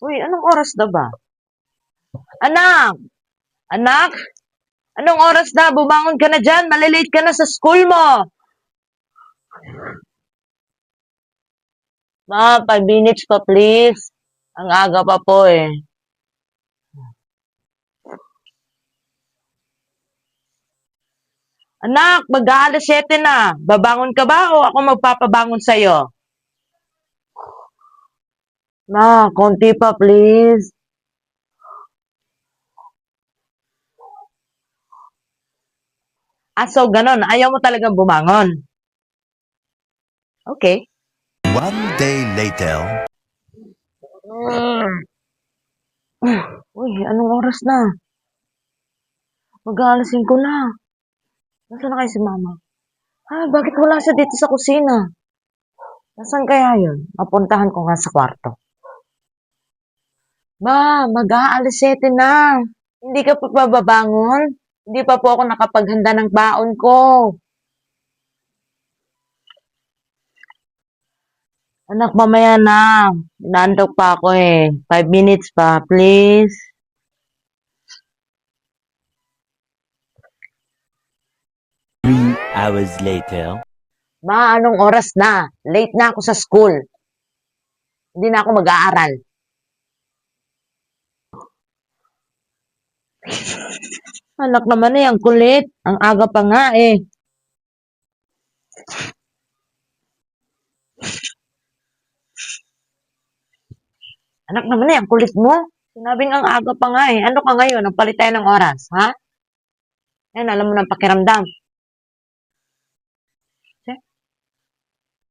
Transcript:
Uy, anong oras na ba? Anak! Anak! Anong oras na? Bumangon ka na dyan. Malilate ka na sa school mo. Ma, 5 minutes pa please. Ang aga pa po eh. Anak, mag-aalas 7 na. Babangon ka ba o ako magpapabangon sa'yo? Ma, konti pa please. So ganon. Ayaw mo talagang bumangon. Okay. One day later. Uy, anong oras na? Mag-aalas 5 na. Nasaan na kayo si mama? Bakit wala siya dito sa kusina? Nasaan kaya yun? Mapuntahan ko nga sa kwarto. Ma, mag-aalas 7 na. Hindi ka pa babangon? Hindi pa po ako nakapaghanda ng baon ko. Anak, mamaya na. Inaantok pa ako eh. 5 minutes pa, please. Hours later. Ma, anong oras na? Late na ako sa school. Hindi na ako mag-aaral. Anak naman eh, ang kulit. Ang aga pa nga eh. Anak naman eh, ang kulit mo. Sinabing ang aga pa nga eh. Ano ka ngayon? Ang palit tayo ng oras, ha? Yan, alam mo ng pakiramdam.